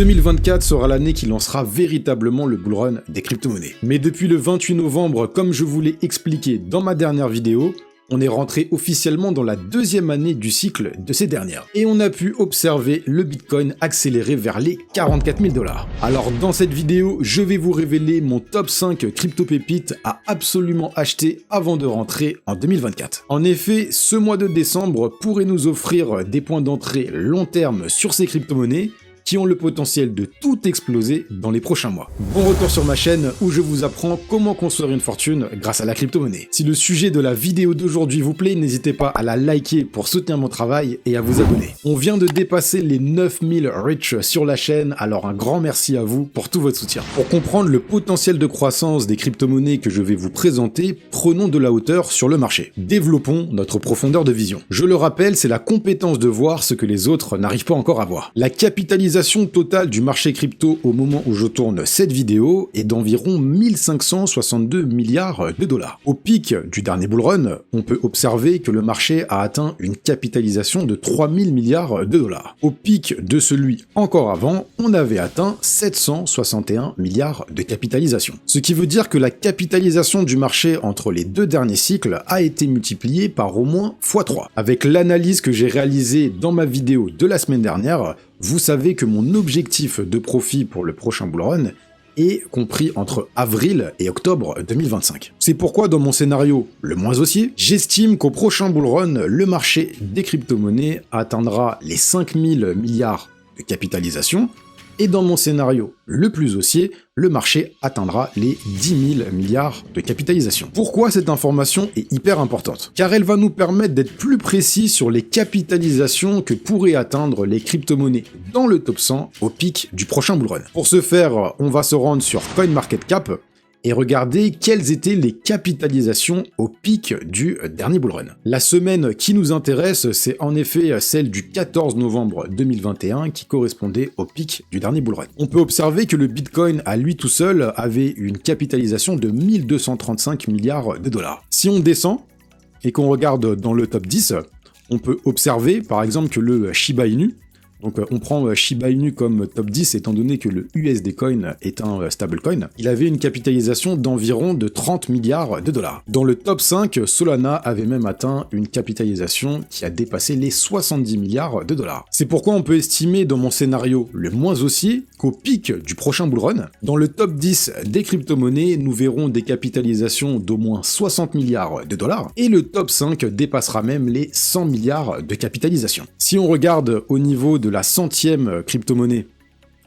2024 sera l'année qui lancera véritablement le bull run des crypto-monnaies. Mais depuis le 28 novembre, comme je vous l'ai expliqué dans ma dernière vidéo, on est rentré officiellement dans la deuxième année du cycle de ces dernières. Et on a pu observer le Bitcoin accélérer vers les 44 000 $. Alors dans cette vidéo, je vais vous révéler mon top 5 crypto-pépites à absolument acheter avant de rentrer en 2024. En effet, ce mois de décembre pourrait nous offrir des points d'entrée long terme sur ces crypto-monnaies qui ont le potentiel de tout exploser dans les prochains mois. Bon retour sur ma chaîne où je vous apprends comment construire une fortune grâce à la crypto-monnaie. Si le sujet de la vidéo d'aujourd'hui vous plaît, n'hésitez pas à la liker pour soutenir mon travail et à vous abonner. On vient de dépasser les 9000 reach sur la chaîne, alors un grand merci à vous pour tout votre soutien. Pour comprendre le potentiel de croissance des crypto-monnaies que je vais vous présenter, prenons de la hauteur sur le marché. Développons notre profondeur de vision. Je le rappelle, c'est la compétence de voir ce que les autres n'arrivent pas encore à voir. La capitalisation totale du marché crypto au moment où je tourne cette vidéo est d'environ 1562 milliards de dollars. Au pic du dernier bull run, on peut observer que le marché a atteint une capitalisation de 3000 milliards de dollars. Au pic de celui encore avant, on avait atteint 761 milliards de capitalisation. Ce qui veut dire que la capitalisation du marché entre les deux derniers cycles a été multipliée par au moins x3. Avec l'analyse que j'ai réalisée dans ma vidéo de la semaine dernière, vous savez que mon objectif de profit pour le prochain bull run est compris entre avril et octobre 2025. C'est pourquoi dans mon scénario le moins haussier, j'estime qu'au prochain bull run, le marché des crypto-monnaies atteindra les 5000 milliards de capitalisation, et dans mon scénario le plus haussier, le marché atteindra les 10 000 milliards de capitalisation. Pourquoi cette information est hyper importante? Car elle va nous permettre d'être plus précis sur les capitalisations que pourraient atteindre les crypto-monnaies dans le top 100 au pic du prochain bull run. Pour ce faire, on va se rendre sur CoinMarketCap et regarder quelles étaient les capitalisations au pic du dernier bull run. La semaine qui nous intéresse, c'est en effet celle du 14 novembre 2021 qui correspondait au pic du dernier bull run. On peut observer que le Bitcoin à lui tout seul avait une capitalisation de 1235 milliards de dollars. Si on descend et qu'on regarde dans le top 10, on peut observer par exemple que le Shiba Inu, donc on prend Shiba Inu comme top 10 étant donné que le USD Coin est un stablecoin, il avait une capitalisation d'environ de 30 milliards de dollars. Dans le top 5, Solana avait même atteint une capitalisation qui a dépassé les 70 milliards de dollars. C'est pourquoi on peut estimer dans mon scénario le moins haussier qu'au pic du prochain bull run, dans le top 10 des crypto-monnaies, nous verrons des capitalisations d'au moins 60 milliards de dollars, et le top 5 dépassera même les 100 milliards de capitalisation. Si on regarde au niveau de la centième crypto-monnaie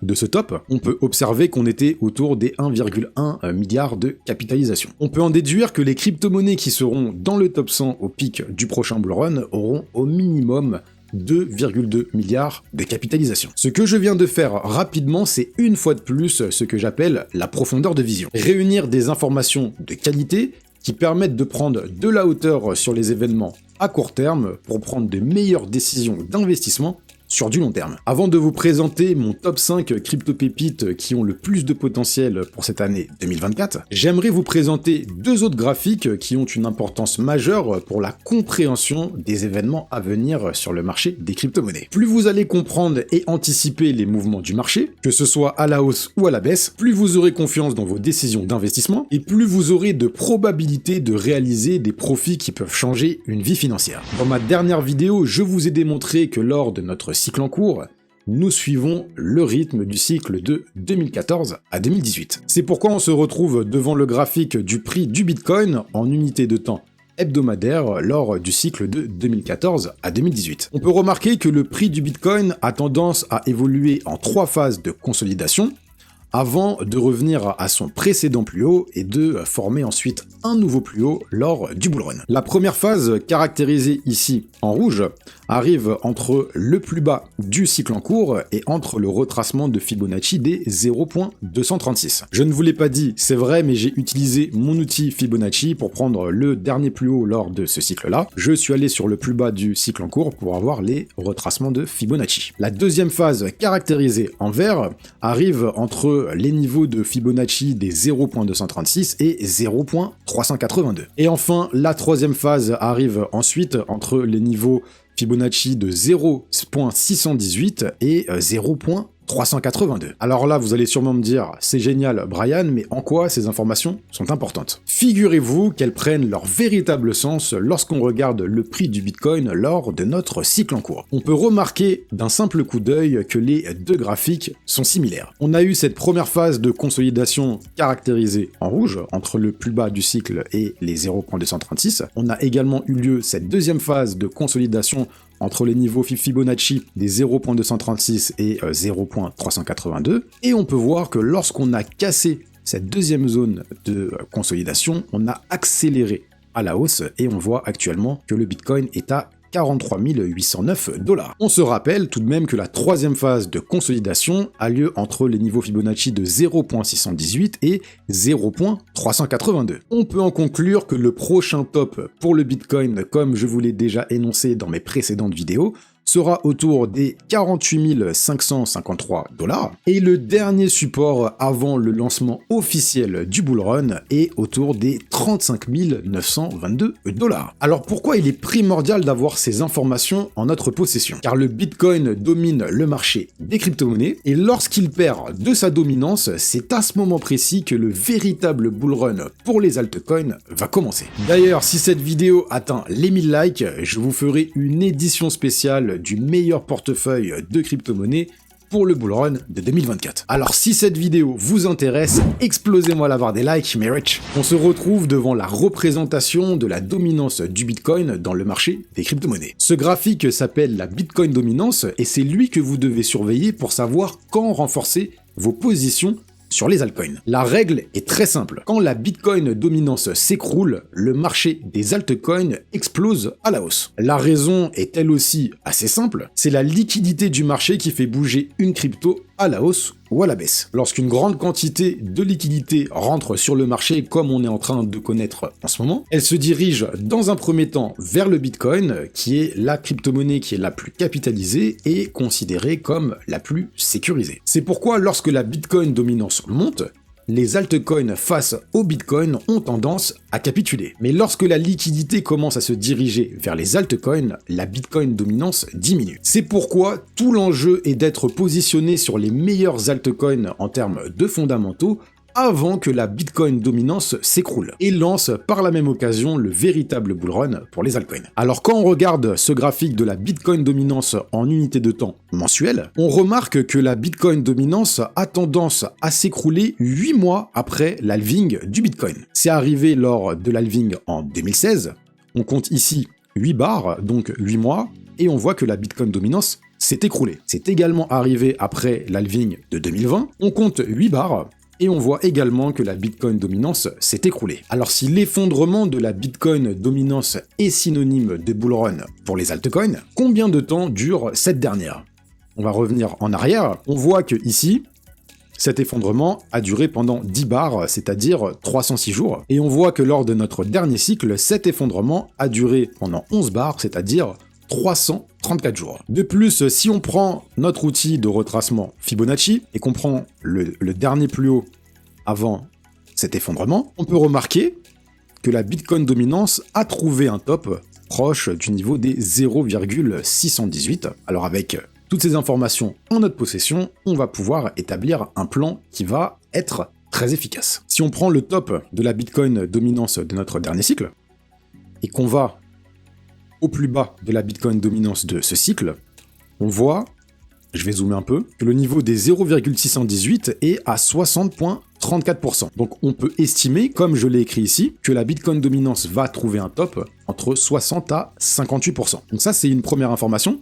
de ce top, on peut observer qu'on était autour des 1,1 milliard de capitalisation. On peut en déduire que les crypto-monnaies qui seront dans le top 100 au pic du prochain bull run auront au minimum 2,2 milliards de capitalisation. Ce que je viens de faire rapidement, c'est une fois de plus ce que j'appelle la profondeur de vision. Réunir des informations de qualité qui permettent de prendre de la hauteur sur les événements à court terme pour prendre de meilleures décisions d'investissement sur du long terme. Avant de vous présenter mon top 5 crypto-pépites qui ont le plus de potentiel pour cette année 2024, j'aimerais vous présenter deux autres graphiques qui ont une importance majeure pour la compréhension des événements à venir sur le marché des crypto-monnaies. Plus vous allez comprendre et anticiper les mouvements du marché, que ce soit à la hausse ou à la baisse, plus vous aurez confiance dans vos décisions d'investissement et plus vous aurez de probabilités de réaliser des profits qui peuvent changer une vie financière. Dans ma dernière vidéo, je vous ai démontré que lors de notre cycle en cours, nous suivons le rythme du cycle de 2014 à 2018. C'est pourquoi on se retrouve devant le graphique du prix du Bitcoin en unité de temps hebdomadaire lors du cycle de 2014 à 2018. On peut remarquer que le prix du Bitcoin a tendance à évoluer en 3 phases de consolidation avant de revenir à son précédent plus haut et de former ensuite un nouveau plus haut lors du bull run. La première phase, caractérisée ici en rouge, arrive entre le plus bas du cycle en cours et entre le retracement de Fibonacci des 0.236. Je ne vous l'ai pas dit, c'est vrai, mais j'ai utilisé mon outil Fibonacci pour prendre le dernier plus haut lors de ce cycle-là. Je suis allé sur le plus bas du cycle en cours pour avoir les retracements de Fibonacci. La deuxième phase, caractérisée en vert, arrive entre les niveaux de Fibonacci des 0.236 et 0.382. Et enfin, la troisième phase arrive ensuite entre les niveaux Fibonacci de 0.618 et 0.3 382. Alors là, vous allez sûrement me dire, c'est génial Brian, mais en quoi ces informations sont importantes? Figurez-vous qu'elles prennent leur véritable sens lorsqu'on regarde le prix du Bitcoin lors de notre cycle en cours. On peut remarquer d'un simple coup d'œil que les deux graphiques sont similaires. On a eu cette première phase de consolidation caractérisée en rouge, entre le plus bas du cycle et les 0.236. On a également eu lieu cette deuxième phase de consolidation entre les niveaux Fibonacci des 0.236 et 0.382, et on peut voir que lorsqu'on a cassé cette deuxième zone de consolidation, on a accéléré à la hausse, et on voit actuellement que le Bitcoin est à 43 809 $. On se rappelle tout de même que la troisième phase de consolidation a lieu entre les niveaux Fibonacci de 0.618 et 0.382. On peut en conclure que le prochain top pour le Bitcoin, comme je vous l'ai déjà énoncé dans mes précédentes vidéos, sera autour des 48 553 $, et le dernier support avant le lancement officiel du bullrun est autour des 35 922 $. Alors pourquoi il est primordial d'avoir ces informations en notre possession? Car le Bitcoin domine le marché des crypto-monnaies, et lorsqu'il perd de sa dominance, c'est à ce moment précis que le véritable bullrun pour les altcoins va commencer. D'ailleurs, si cette vidéo atteint les 1000 likes, je vous ferai une édition spéciale du meilleur portefeuille de crypto-monnaies pour le bullrun de 2024. Alors si cette vidéo vous intéresse, explosez-moi la barre des likes, mes rich. On se retrouve devant la représentation de la dominance du Bitcoin dans le marché des crypto-monnaies. Ce graphique s'appelle la Bitcoin dominance, et c'est lui que vous devez surveiller pour savoir quand renforcer vos positions sur les altcoins. La règle est très simple. Quand la Bitcoin dominance s'écroule, le marché des altcoins explose à la hausse. La raison est elle aussi assez simple. C'est la liquidité du marché qui fait bouger une crypto à la hausse ou à la baisse. Lorsqu'une grande quantité de liquidité rentre sur le marché, comme on est en train de connaître en ce moment, elle se dirige dans un premier temps vers le Bitcoin, qui est la crypto-monnaie qui est la plus capitalisée et considérée comme la plus sécurisée. C'est pourquoi lorsque la Bitcoin dominance monte, les altcoins face au Bitcoin ont tendance à capituler. Mais lorsque la liquidité commence à se diriger vers les altcoins, la Bitcoin dominance diminue. C'est pourquoi tout l'enjeu est d'être positionné sur les meilleurs altcoins en termes de fondamentaux avant que la Bitcoin dominance s'écroule, et lance par la même occasion le véritable bullrun pour les altcoins. Alors quand on regarde ce graphique de la Bitcoin dominance en unité de temps mensuelle, on remarque que la Bitcoin dominance a tendance à s'écrouler 8 mois après l'halving du Bitcoin. C'est arrivé lors de l'halving en 2016, on compte ici 8 barres, donc 8 mois, et on voit que la Bitcoin dominance s'est écroulée. C'est également arrivé après l'halving de 2020, on compte 8 barres, et on voit également que la Bitcoin dominance s'est écroulée. Alors si l'effondrement de la Bitcoin dominance est synonyme de bullrun pour les altcoins, combien de temps dure cette dernière? On va revenir en arrière, on voit que ici, cet effondrement a duré pendant 10 barres, c'est-à-dire 306 jours, et on voit que lors de notre dernier cycle, cet effondrement a duré pendant 11 barres, c'est-à-dire 334 jours. De plus, si on prend notre outil de retracement Fibonacci et qu'on prend le dernier plus haut avant cet effondrement, on peut remarquer que la Bitcoin dominance a trouvé un top proche du niveau des 0,618. Alors avec toutes ces informations en notre possession, on va pouvoir établir un plan qui va être très efficace. Si on prend le top de la Bitcoin dominance de notre dernier cycle, et qu'on va au plus bas de la Bitcoin dominance de ce cycle, on voit, je vais zoomer un peu, que le niveau des 0,618 est à 60,34%. Donc on peut estimer, comme je l'ai écrit ici, que la Bitcoin dominance va trouver un top entre 60 à 58%. Donc ça, c'est une première information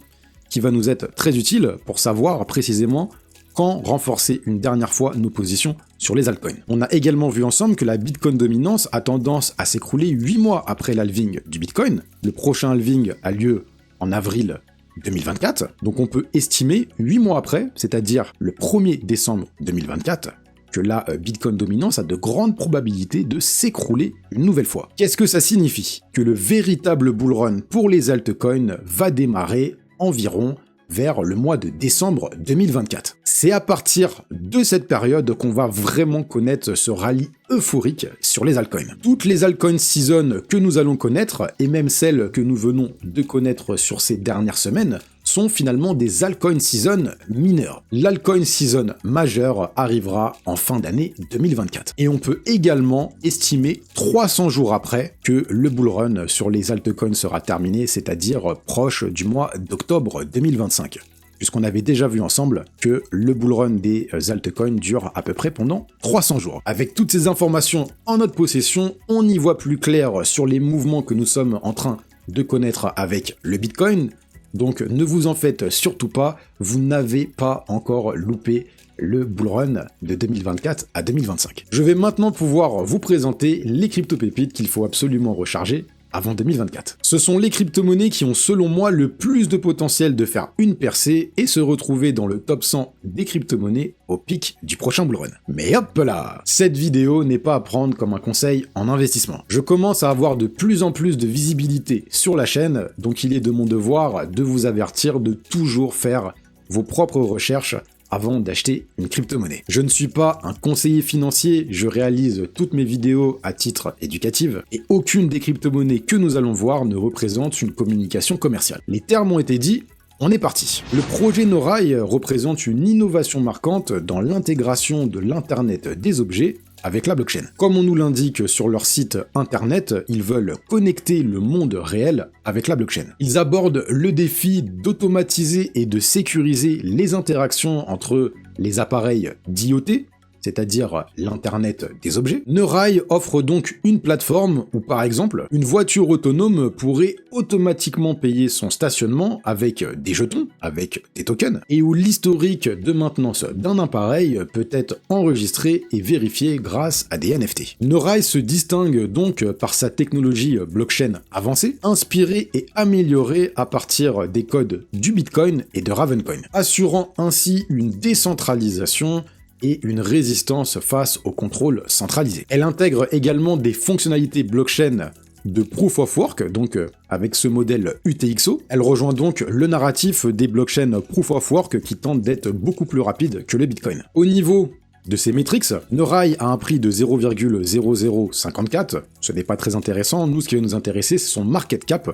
qui va nous être très utile pour savoir précisément quand renforcer une dernière fois nos positions sur les altcoins. On a également vu ensemble que la Bitcoin dominance a tendance à s'écrouler 8 mois après l'halving du Bitcoin. Le prochain halving a lieu en avril 2024, donc on peut estimer 8 mois après, c'est-à-dire le 1er décembre 2024, que la Bitcoin dominance a de grandes probabilités de s'écrouler une nouvelle fois. Qu'est-ce que ça signifie? Que le véritable bullrun pour les altcoins va démarrer environ vers le mois de décembre 2024. C'est à partir de cette période qu'on va vraiment connaître ce rallye euphorique sur les altcoins. Toutes les altcoins season que nous allons connaître, et même celles que nous venons de connaître sur ces dernières semaines, sont finalement des altcoin season mineurs. L'altcoin season majeur arrivera en fin d'année 2024. Et on peut également estimer 300 jours après que le bull run sur les altcoins sera terminé, c'est-à-dire proche du mois d'octobre 2025. Puisqu'on avait déjà vu ensemble que le bull run des altcoins dure à peu près pendant 300 jours. Avec toutes ces informations en notre possession, on y voit plus clair sur les mouvements que nous sommes en train de connaître avec le Bitcoin. Donc ne vous en faites surtout pas, vous n'avez pas encore loupé le bull run de 2024 à 2025. Je vais maintenant pouvoir vous présenter les crypto-pépites qu'il faut absolument recharger avant 2024. Ce sont les crypto-monnaies qui ont selon moi le plus de potentiel de faire une percée et se retrouver dans le top 100 des crypto-monnaies au pic du prochain bull run. Mais hop là! Cette vidéo n'est pas à prendre comme un conseil en investissement. Je commence à avoir de plus en plus de visibilité sur la chaîne, donc il est de mon devoir de vous avertir de toujours faire vos propres recherches avant d'acheter une crypto-monnaie. Je ne suis pas un conseiller financier, je réalise toutes mes vidéos à titre éducatif, et aucune des crypto-monnaies que nous allons voir ne représente une communication commerciale. Les termes ont été dits, on est parti. Le projet Norai représente une innovation marquante dans l'intégration de l'Internet des objets avec la blockchain. Comme on nous l'indique sur leur site internet, ils veulent connecter le monde réel avec la blockchain. Ils abordent le défi d'automatiser et de sécuriser les interactions entre les appareils d'IoT, c'est-à-dire l'Internet des objets. Neurai offre donc une plateforme où, par exemple, une voiture autonome pourrait automatiquement payer son stationnement avec des jetons, avec des tokens, et où l'historique de maintenance d'un appareil peut être enregistré et vérifié grâce à des NFT. Neurai se distingue donc par sa technologie blockchain avancée, inspirée et améliorée à partir des codes du Bitcoin et de Ravencoin, assurant ainsi une décentralisation et une résistance face au contrôle centralisé. Elle intègre également des fonctionnalités blockchain de Proof of Work, donc avec ce modèle UTXO. Elle rejoint donc le narratif des blockchains Proof of Work qui tentent d'être beaucoup plus rapides que le Bitcoin. Au niveau de ces métriques, Neurai a un prix de 0,0054, ce n'est pas très intéressant, nous ce qui va nous intéresser c'est son market cap,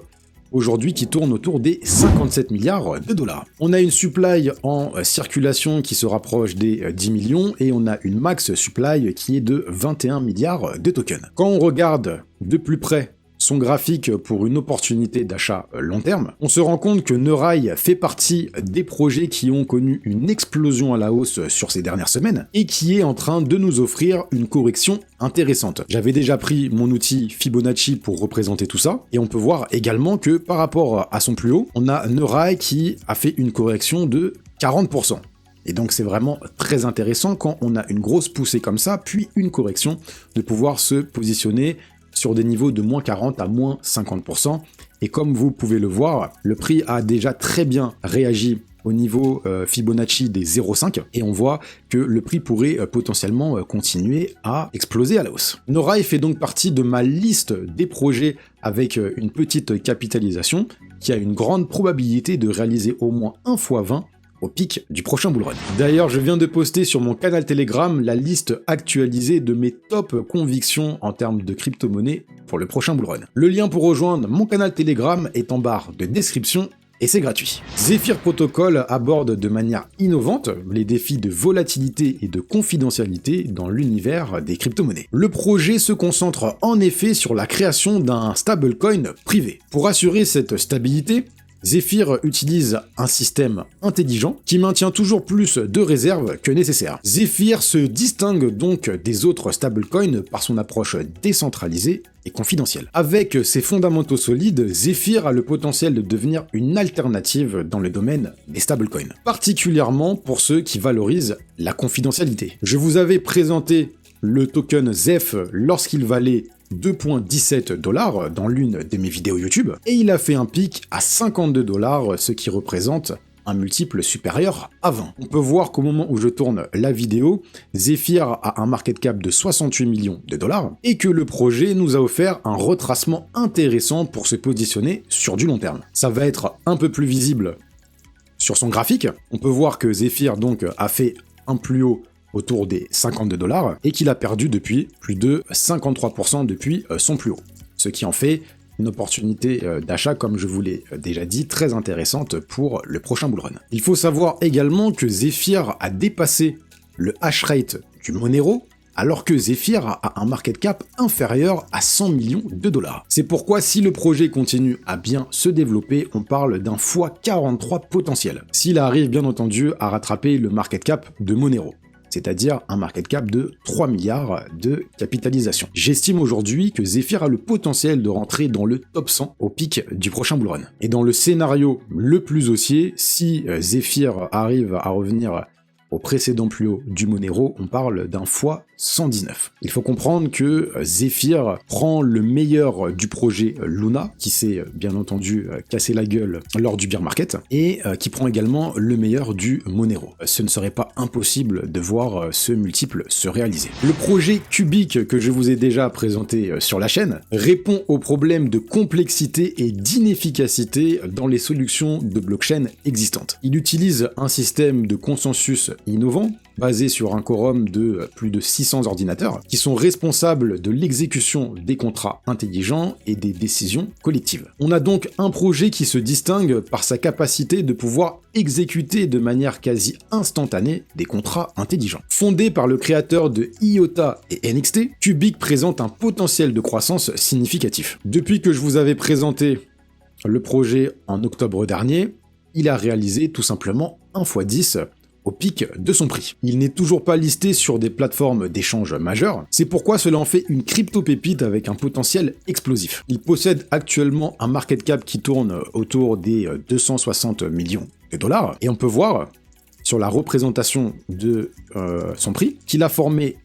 aujourd'hui qui tourne autour des 57 milliards de dollars. On a une supply en circulation qui se rapproche des 10 millions et on a une max supply qui est de 21 milliards de tokens. Quand on regarde de plus près son graphique pour une opportunité d'achat long terme, on se rend compte que Neurai fait partie des projets qui ont connu une explosion à la hausse sur ces dernières semaines et qui est en train de nous offrir une correction intéressante. J'avais déjà pris mon outil Fibonacci pour représenter tout ça et on peut voir également que par rapport à son plus haut, on a Neurai qui a fait une correction de 40%. Et donc c'est vraiment très intéressant quand on a une grosse poussée comme ça, puis une correction, de pouvoir se positionner sur des niveaux de moins 40 à moins 50%. Et comme vous pouvez le voir, le prix a déjà très bien réagi au niveau Fibonacci des 0,5 et on voit que le prix pourrait potentiellement continuer à exploser à la hausse. Neurai fait donc partie de ma liste des projets avec une petite capitalisation qui a une grande probabilité de réaliser au moins 1 x 20 au pic du prochain bull run. D'ailleurs, je viens de poster sur mon canal Telegram la liste actualisée de mes top convictions en termes de crypto-monnaie pour le prochain bull run. Le lien pour rejoindre mon canal Telegram est en barre de description et c'est gratuit. Zephyr Protocol aborde de manière innovante les défis de volatilité et de confidentialité dans l'univers des crypto-monnaies. Le projet se concentre en effet sur la création d'un stablecoin privé. Pour assurer cette stabilité, Zephyr utilise un système intelligent qui maintient toujours plus de réserves que nécessaire. Zephyr se distingue donc des autres stablecoins par son approche décentralisée et confidentielle. Avec ses fondamentaux solides, Zephyr a le potentiel de devenir une alternative dans le domaine des stablecoins, particulièrement pour ceux qui valorisent la confidentialité. Je vous avais présenté le token ZEF lorsqu'il valait 2,17 $ dans l'une de mes vidéos YouTube, et il a fait un pic à 52 $, ce qui représente un multiple supérieur à 20. On peut voir qu'au moment où je tourne la vidéo, Zephyr a un market cap de 68 millions de dollars, et que le projet nous a offert un retracement intéressant pour se positionner sur du long terme. Ça va être un peu plus visible sur son graphique. On peut voir que Zephyr donc a fait un plus haut autour des 52 $ et qu'il a perdu depuis plus de 53% depuis son plus haut. Ce qui en fait une opportunité d'achat, comme je vous l'ai déjà dit, très intéressante pour le prochain bull run. Il faut savoir également que Zephyr a dépassé le hash rate du Monero, alors que Zephyr a un market cap inférieur à 100 millions de dollars. C'est pourquoi si le projet continue à bien se développer, on parle d'un x43 potentiel, s'il arrive bien entendu à rattraper le market cap de Monero, c'est-à-dire un market cap de 3 milliards de capitalisation. J'estime aujourd'hui que Zephyr a le potentiel de rentrer dans le top 100 au pic du prochain bull run. Et dans le scénario le plus haussier, si Zephyr arrive à revenir au précédent plus haut du Monero, on parle d'un x119. Il faut comprendre que Zephyr prend le meilleur du projet Luna, qui s'est bien entendu cassé la gueule lors du bear market, et qui prend également le meilleur du Monero. Ce ne serait pas impossible de voir ce multiple se réaliser. Le projet Cubic que je vous ai déjà présenté sur la chaîne répond aux problèmes de complexité et d'inefficacité dans les solutions de blockchain existantes. Il utilise un système de consensus innovant, basé sur un quorum de plus de 600 ordinateurs, qui sont responsables de l'exécution des contrats intelligents et des décisions collectives. On a donc un projet qui se distingue par sa capacité de pouvoir exécuter de manière quasi instantanée des contrats intelligents. Fondé par le créateur de IOTA et NXT, Cubic présente un potentiel de croissance significatif. Depuis que je vous avais présenté le projet en octobre dernier, il a réalisé tout simplement 1x10 au pic de son prix. Il n'est toujours pas listé sur des plateformes d'échange majeures, c'est pourquoi cela en fait une crypto-pépite avec un potentiel explosif. Il possède actuellement un market cap qui tourne autour des 260 millions de dollars, et on peut voir sur la représentation de son prix qu'il a formé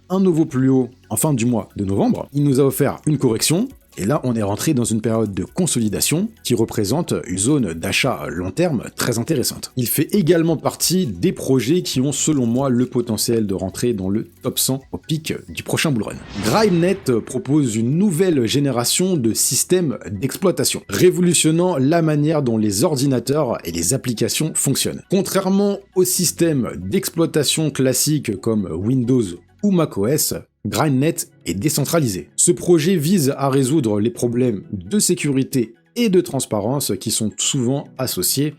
un nouveau plus haut en fin du mois de novembre. Il nous a offert une correction, et là, on est rentré dans une période de consolidation qui représente une zone d'achat long terme très intéressante. Il fait également partie des projets qui ont, selon moi, le potentiel de rentrer dans le top 100 au pic du prochain bull run. GrideNet propose une nouvelle génération de systèmes d'exploitation, révolutionnant la manière dont les ordinateurs et les applications fonctionnent. Contrairement aux systèmes d'exploitation classiques comme Windows ou macOS, GrideNet est décentralisé. Ce projet vise à résoudre les problèmes de sécurité et de transparence qui sont souvent associés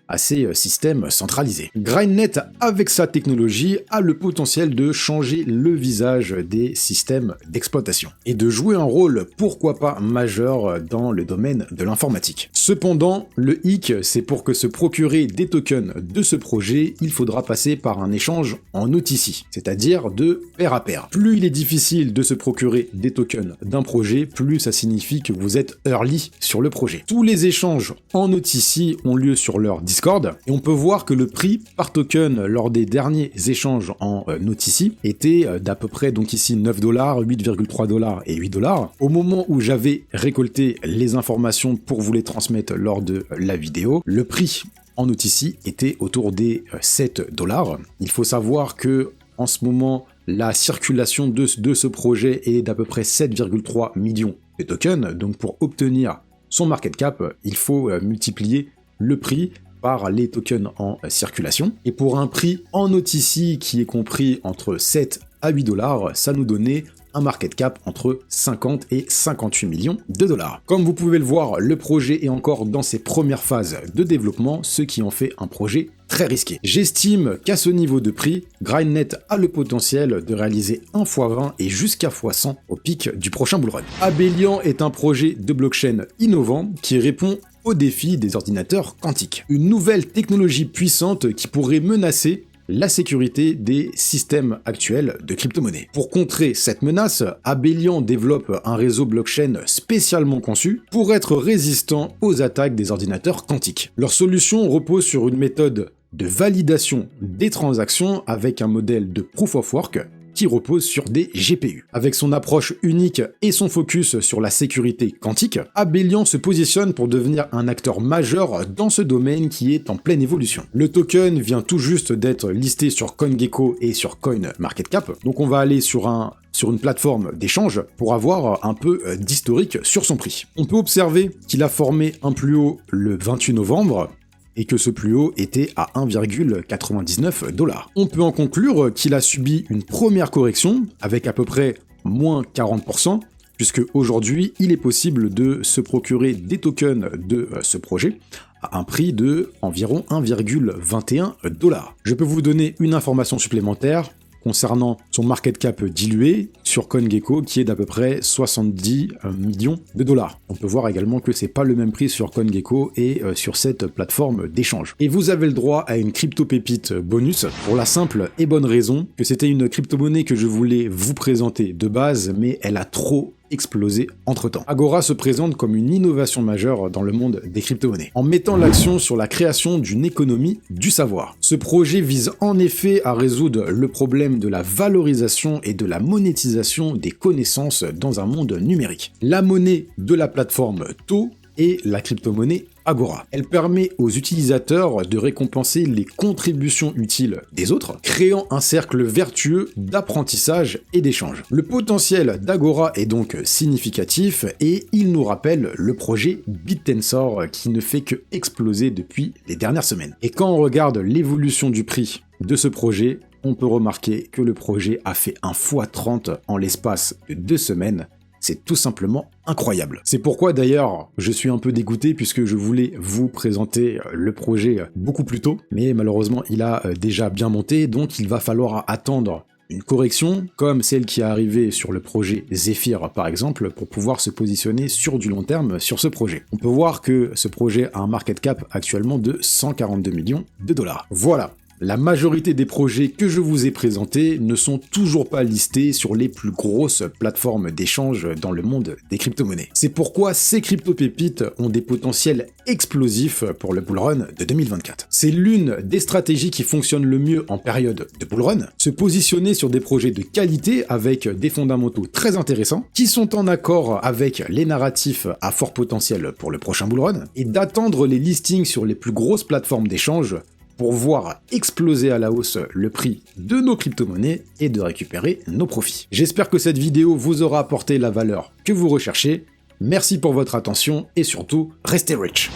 à ces systèmes centralisés. GrideNet, avec sa technologie, a le potentiel de changer le visage des systèmes d'exploitation et de jouer un rôle, pourquoi pas, majeur dans le domaine de l'informatique. Cependant, le hic, c'est pour que se procurer des tokens de ce projet, il faudra passer par un échange en OTC, c'est-à-dire de pair à pair. Plus il est difficile de se procurer des tokens d'un projet, plus ça signifie que vous êtes early sur le projet. Tous les échanges en OTC ont lieu sur leur Discord, et on peut voir que le prix par token lors des derniers échanges en OTC était d'à peu près, donc ici, 9$, 8,3$ et 8$. Au moment où j'avais récolté les informations pour vous les transmettre lors de la vidéo, le prix en OTC était autour des 7$. Il faut savoir que en ce moment, la circulation de ce projet est d'à peu près 7,3 millions de tokens, donc pour obtenir son market cap, il faut multiplier le prix par les tokens en circulation. Et pour un prix en OTC qui est compris entre 7 à 8$, ça nous donnait un market cap entre 50 et 58 millions de dollars. Comme vous pouvez le voir, le projet est encore dans ses premières phases de développement, ce qui en fait un projet très risqué. J'estime qu'à ce niveau de prix, GrideNet a le potentiel de réaliser 1x20 et jusqu'à x100 au pic du prochain bull run. Abelian est un projet de blockchain innovant qui répond au défi des ordinateurs quantiques. Une nouvelle technologie puissante qui pourrait menacer la sécurité des systèmes actuels de crypto-monnaies. Pour contrer cette menace, Abelian développe un réseau blockchain spécialement conçu pour être résistant aux attaques des ordinateurs quantiques. Leur solution repose sur une méthode de validation des transactions avec un modèle de proof of work qui repose sur des GPU. Avec son approche unique et son focus sur la sécurité quantique, Abelian se positionne pour devenir un acteur majeur dans ce domaine qui est en pleine évolution. Le token vient tout juste d'être listé sur CoinGecko et sur CoinMarketCap, donc on va aller sur une plateforme d'échange pour avoir un peu d'historique sur son prix. On peut observer qu'il a formé un plus haut le 28 novembre, et que ce plus haut était à 1,99$. On peut en conclure qu'il a subi une première correction, avec à peu près moins 40%, puisque aujourd'hui, il est possible de se procurer des tokens de ce projet à un prix de environ 1,21 $. Je peux vous donner une information supplémentaire concernant son market cap dilué sur CoinGecko qui est d'à peu près 70 millions de dollars. On peut voir également que c'est pas le même prix sur CoinGecko et sur cette plateforme d'échange. Et vous avez le droit à une crypto pépite bonus pour la simple et bonne raison que c'était une crypto-monnaie que je voulais vous présenter de base, mais elle a trop explosé entre-temps. Agora se présente comme une innovation majeure dans le monde des crypto-monnaies, en mettant l'accent sur la création d'une économie du savoir. Ce projet vise en effet à résoudre le problème de la valorisation et de la monétisation des connaissances dans un monde numérique. La monnaie de la plateforme TO est la crypto-monnaie Agora. Elle permet aux utilisateurs de récompenser les contributions utiles des autres, créant un cercle vertueux d'apprentissage et d'échange. Le potentiel d'Agora est donc significatif et il nous rappelle le projet BitTensor qui ne fait que exploser depuis les dernières semaines. Et quand on regarde l'évolution du prix de ce projet, on peut remarquer que le projet a fait un x30 en l'espace de 2 semaines. C'est tout simplement incroyable. C'est pourquoi d'ailleurs je suis un peu dégoûté puisque je voulais vous présenter le projet beaucoup plus tôt, mais malheureusement il a déjà bien monté, donc il va falloir attendre une correction comme celle qui est arrivée sur le projet Zephyr par exemple pour pouvoir se positionner sur du long terme sur ce projet. On peut voir que ce projet a un market cap actuellement de 142 millions de dollars. Voilà. La majorité des projets que je vous ai présentés ne sont toujours pas listés sur les plus grosses plateformes d'échange dans le monde des crypto-monnaies. C'est pourquoi ces crypto-pépites ont des potentiels explosifs pour le bullrun de 2024. C'est l'une des stratégies qui fonctionne le mieux en période de bullrun, se positionner sur des projets de qualité avec des fondamentaux très intéressants, qui sont en accord avec les narratifs à fort potentiel pour le prochain bullrun, et d'attendre les listings sur les plus grosses plateformes d'échange pour voir exploser à la hausse le prix de nos crypto-monnaies et de récupérer nos profits. J'espère que cette vidéo vous aura apporté la valeur que vous recherchez. Merci pour votre attention et surtout, restez rich.